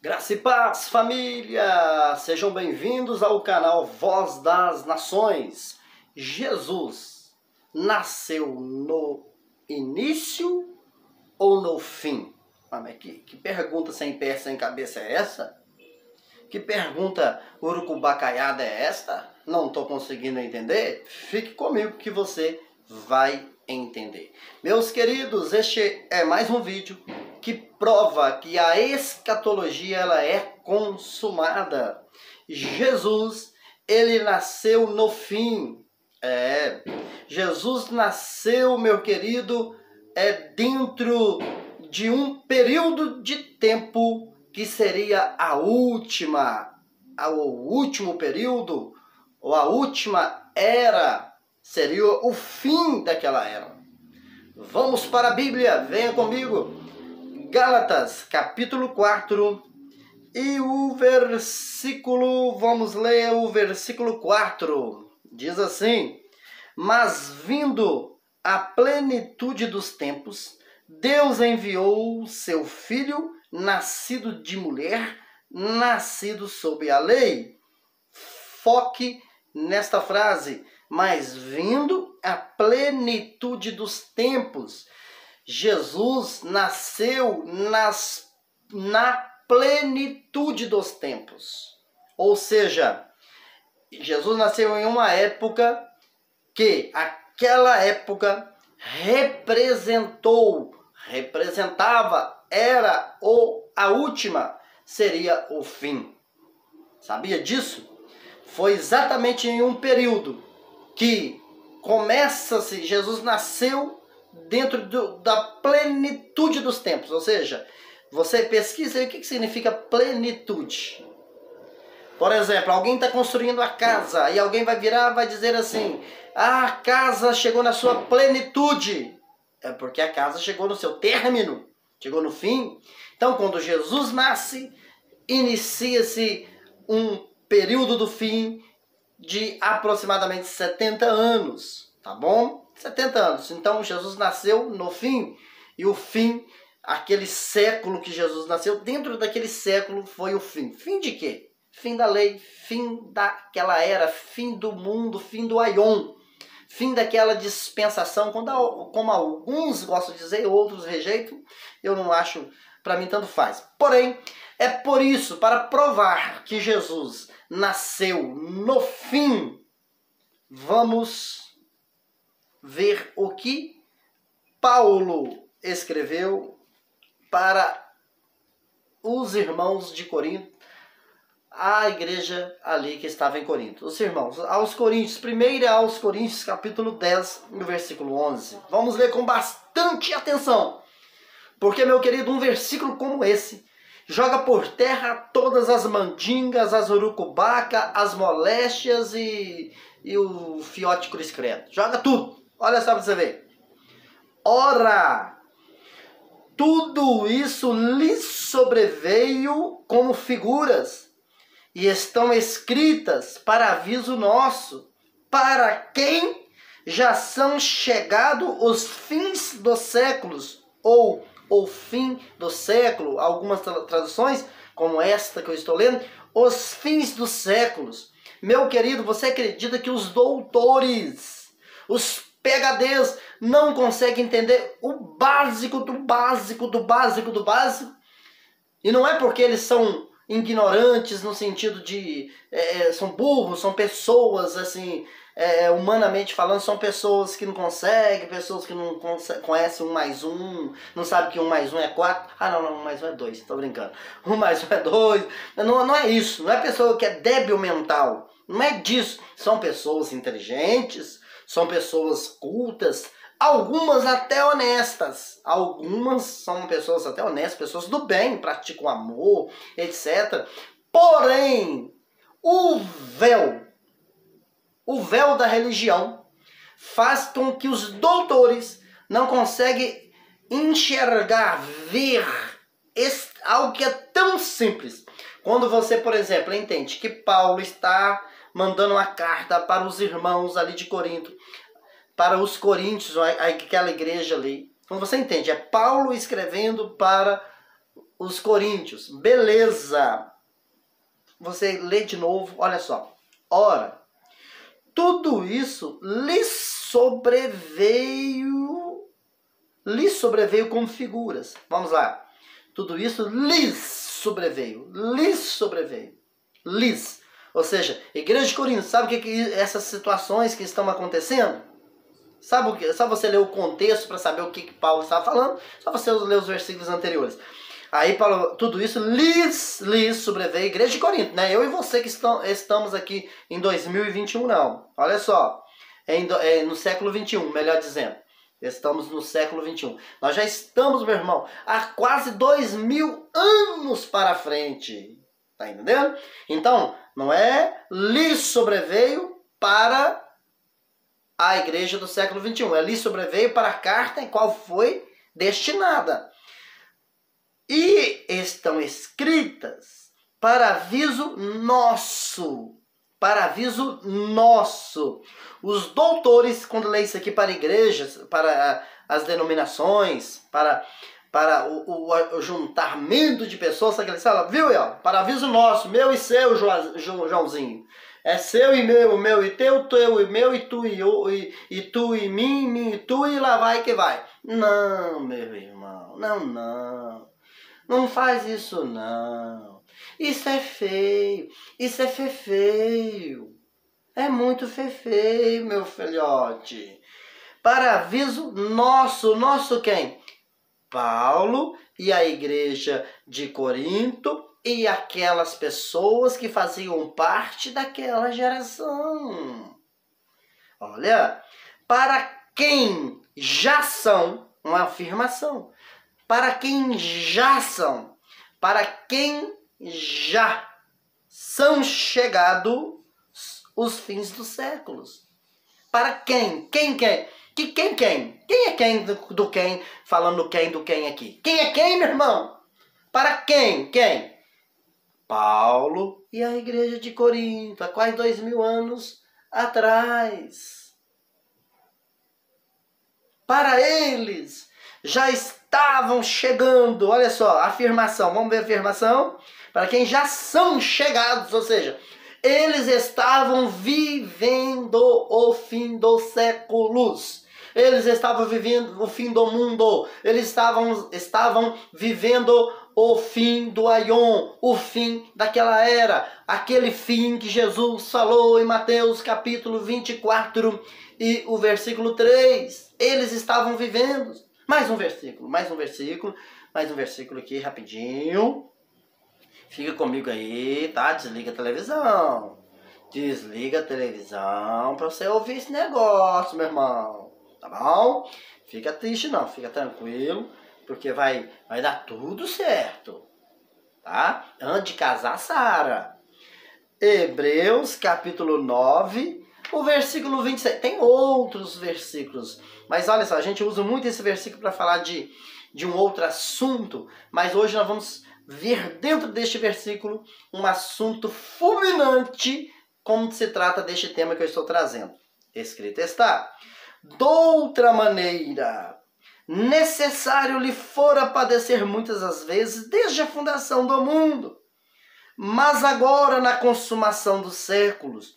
Graça e paz, família! Sejam bem-vindos ao canal Voz das Nações. Jesus nasceu no início ou no fim? Mas que pergunta sem pé, sem cabeça é essa? Que pergunta urucubacaiada é esta? Não estou conseguindo entender? Fique comigo que você vai entender. Meus queridos, este é mais um vídeo que prova que a escatologia ela é consumada. Jesus, ele nasceu no fim. Jesus nasceu, meu querido, dentro de um período de tempo que seria o último período, ou a última era, seria o fim daquela era. Vamos para a Bíblia, venha comigo. Gálatas, capítulo 4, e vamos ler o versículo 4. Diz assim: mas vindo a plenitude dos tempos, Deus enviou seu Filho, nascido de mulher, nascido sob a lei. Foque nesta frase, mas vindo a plenitude dos tempos. Jesus nasceu na plenitude dos tempos. Ou seja, Jesus nasceu em uma época que aquela época representava, era a última, seria o fim. Sabia disso? Foi exatamente em um período que começa-se, Jesus nasceu dentro da plenitude dos tempos. Ou seja, você pesquisa aí o que significa plenitude. Por exemplo, alguém está construindo a casa e alguém vai virar e vai dizer assim: a casa chegou na sua plenitude. É porque a casa chegou no seu término, chegou no fim. Então, quando Jesus nasce, inicia-se um período do fim de aproximadamente 70 anos, tá bom? 70 anos. Então, Jesus nasceu no fim, e o fim, aquele século que Jesus nasceu, dentro daquele século foi o fim. Fim de quê? Fim da lei, fim daquela era, fim do mundo, fim do aion, fim daquela dispensação, como alguns gostam de dizer, outros rejeitam. Eu não acho, para mim tanto faz. Porém, é por isso, para provar que Jesus nasceu no fim, vamos ver o que Paulo escreveu para os irmãos de Corinto, a igreja ali que estava em Corinto. Os irmãos, aos Coríntios, 1 aos Coríntios, capítulo 10, no versículo 11. Vamos ler com bastante atenção, porque, meu querido, um versículo como esse joga por terra todas as mandingas, as urucubaca, as moléstias e o fiote cruz credo. Joga tudo. Olha só para você ver. Ora, tudo isso lhes sobreveio como figuras, e estão escritas para aviso nosso, para quem já são chegados os fins dos séculos, ou o fim do século. Algumas traduções, como esta que eu estou lendo, os fins dos séculos. Meu querido, você acredita que os doutores, os PhDs, não conseguem entender o básico do básico do básico do básico? E não é porque eles são ignorantes no sentido de são burros, são pessoas assim, humanamente falando, são pessoas que não conseguem, pessoas que não conhecem 1 mais 1, não sabem que 1 mais 1 é 4. Ah, não, 1 mais 1 é 2, tô brincando. 1 mais 1 é 2. Não é isso, não é pessoa que é débil mental, não é disso. São pessoas inteligentes, são pessoas cultas, algumas até honestas. Algumas são pessoas até honestas, pessoas do bem, praticam amor, etc. Porém, o véu da religião faz com que os doutores não conseguem enxergar, ver algo que é tão simples. Quando você, por exemplo, entende que Paulo está mandando uma carta para os irmãos ali de Corinto, para os coríntios, aquela igreja ali. Quando você entende, é Paulo escrevendo para os coríntios. Beleza. Você lê de novo, olha só. Ora, tudo isso lhes sobreveio como figuras. Vamos lá. Tudo isso lhes sobreveio. Ou seja, igreja de Corinto, sabe o que essas situações que estão acontecendo? Sabe o que? Só você ler o contexto para saber o que Paulo está falando. Só você ler os versículos anteriores. Aí, Paulo, tudo isso lhes sobreveio, igreja de Corinto, né? Eu e você que estamos aqui em 2021, não. Olha só, no século 21, melhor dizendo. Estamos no século 21. Nós já estamos, meu irmão, há quase 2000 anos para frente. Tá entendendo? Então, não é lhes sobreveio para a igreja do século 21. É lhes sobreveio para a carta em qual foi destinada. E estão escritas para aviso nosso. Para aviso nosso. Os doutores, quando lê isso aqui para igrejas, para as denominações, para o juntamento de pessoas, sabe o que eles falam? Viu, para aviso nosso, meu e seu, Joãozinho. É seu e meu e teu e meu e tu e eu, e tu e mim e tu e lá vai que vai. Não, meu irmão, não. Não faz isso não. Isso é feio. Isso é feio. É muito feio, meu filhote. Para aviso nosso. Nosso quem? Paulo e a igreja de Corinto e aquelas pessoas que faziam parte daquela geração. Olha, para quem já são, uma afirmação. Para quem já são, para quem já são chegados os fins dos séculos. Para quem? Quem? Que quem? Quem é quem do quem? Falando quem do quem aqui. Quem é quem, meu irmão? Para quem? Quem? Paulo e a igreja de Corinto, há quase 2000 anos atrás. Para eles já estavam chegando, olha só, afirmação, vamos ver a afirmação? Para quem já são chegados, ou seja, eles estavam vivendo o fim dos séculos. Eles estavam vivendo o fim do mundo. Eles estavam vivendo o fim do Aion, o fim daquela era. Aquele fim que Jesus falou em Mateus capítulo 24 e o versículo 3. Eles estavam vivendo. Mais um versículo aqui rapidinho. Fica comigo aí, tá? Desliga a televisão. Desliga a televisão pra você ouvir esse negócio, meu irmão. Tá bom? Fica triste não, fica tranquilo, porque vai dar tudo certo. Tá? Antes de casar, Sara. Hebreus, capítulo 9, o versículo 26. Tem outros versículos, mas olha só, a gente usa muito esse versículo para falar de um outro assunto, mas hoje nós vamos ver dentro deste versículo um assunto fulminante, como se trata deste tema que eu estou trazendo. Escrito está: doutra maneira, necessário lhe fora padecer muitas as vezes desde a fundação do mundo. Mas agora, na consumação dos séculos,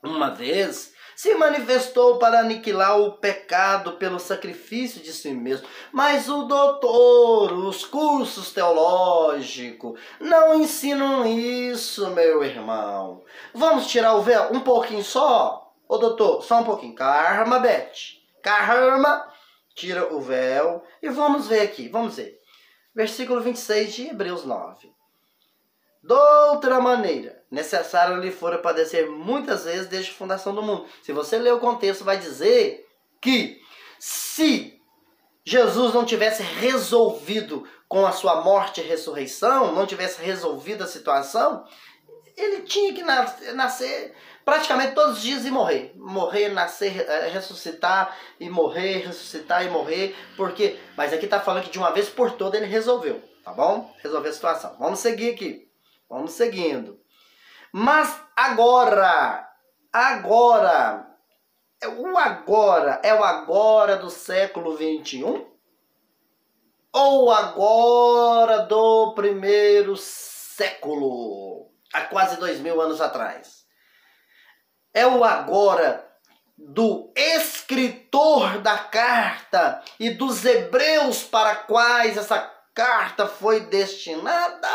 uma vez se manifestou para aniquilar o pecado pelo sacrifício de si mesmo. Mas o doutor, os cursos teológicos, não ensinam isso, meu irmão. Vamos tirar o véu um pouquinho só? Ô doutor, só um pouquinho. Calma, Beth. Calma. Tira o véu e vamos ver aqui. Vamos ver. Versículo 26 de Hebreus 9. Doutra maneira, necessário lhe fora padecer muitas vezes desde a fundação do mundo. Se você ler o contexto, vai dizer que se Jesus não tivesse resolvido com a sua morte e ressurreição, não tivesse resolvido a situação, ele tinha que nascer praticamente todos os dias e morrer. Morrer, nascer, ressuscitar e morrer, ressuscitar e morrer. Porque, mas aqui está falando que de uma vez por toda ele resolveu, tá bom? Resolveu a situação. Vamos seguir aqui. Vamos seguindo. Mas agora é o agora do século 21? ou agora do primeiro século, há quase 2000 anos atrás. É o agora do escritor da carta e dos hebreus para quais essa carta foi destinada,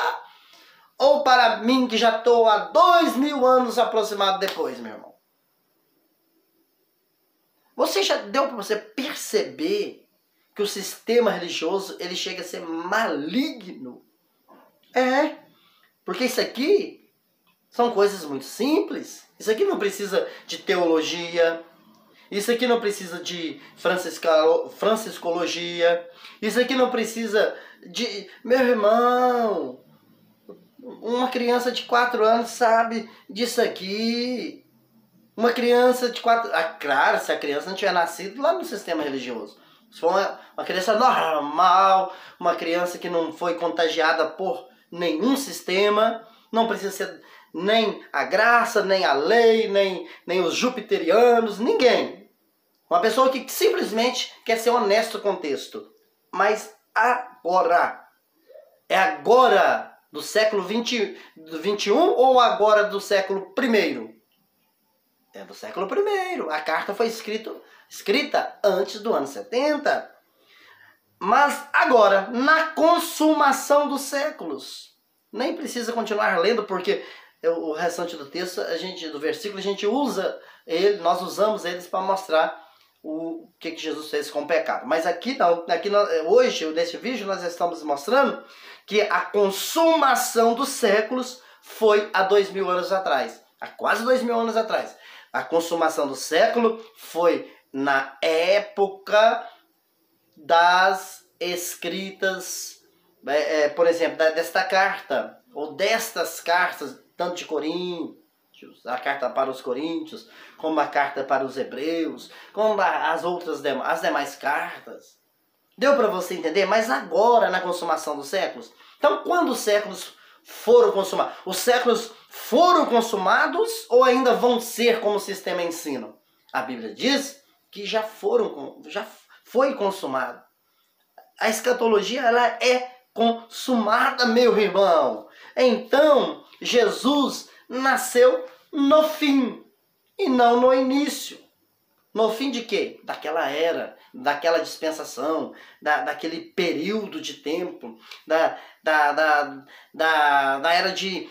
ou para mim que já estou há 2000 anos aproximado depois, meu irmão? Você já deu para você perceber que o sistema religioso ele chega a ser maligno? Porque isso aqui são coisas muito simples. Isso aqui não precisa de teologia. Isso aqui não precisa de franciscologia. Isso aqui não precisa de... Meu irmão, uma criança de 4 anos sabe disso aqui. Uma criança de 4... claro, se a criança não tiver nascido lá no sistema religioso. Se for uma criança normal, uma criança que não foi contagiada por nenhum sistema, não precisa ser nem a graça, nem a lei, nem os jupiterianos, ninguém. Uma pessoa que simplesmente quer ser honesto com o texto. Mas agora, é agora do século 21 ou agora do século I? É do século I. A carta foi escrita antes do ano 70. Mas agora, na consumação dos séculos. Nem precisa continuar lendo, porque o restante do texto, do versículo, a gente usa ele, nós usamos eles para mostrar o que Jesus fez com o pecado. Mas aqui não, hoje, nesse vídeo, nós estamos mostrando que a consumação dos séculos foi há 2000 anos atrás. Há quase 2000 anos atrás. A consumação do século foi na época das escritas, por exemplo, desta carta, ou destas cartas, tanto de Coríntios, a carta para os Coríntios, como a carta para os Hebreus, como as demais cartas. Deu para você entender? Mas agora, na consumação dos séculos. Então, quando os séculos foram consumados? Os séculos foram consumados ou ainda vão ser como o sistema ensina? A Bíblia diz que já foi consumado. A escatologia, ela é consumada, meu irmão. Então, Jesus nasceu no fim e não no início. No fim de quê? Daquela era, daquela dispensação, daquele período de tempo, da era de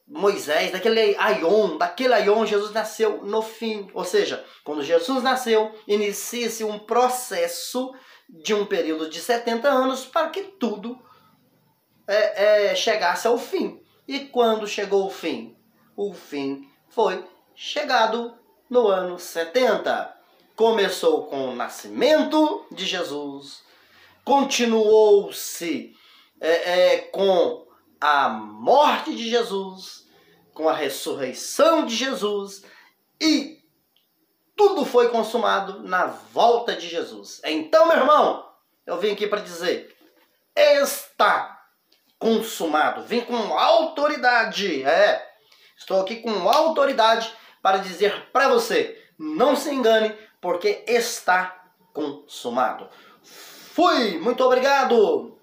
Moisés, daquele aion, Jesus nasceu no fim. Ou seja, quando Jesus nasceu, inicia-se um processo de um período de 70 anos para que tudo chegasse ao fim. E quando chegou o fim? O fim foi chegado no ano 70. Começou com o nascimento de Jesus, continuou-se com a morte de Jesus, com a ressurreição de Jesus, e tudo foi consumado na volta de Jesus. Então, meu irmão, eu vim aqui para dizer, está consumado. Vim com autoridade, estou aqui com autoridade para dizer para você, não se engane, porque está consumado. Fui, muito obrigado!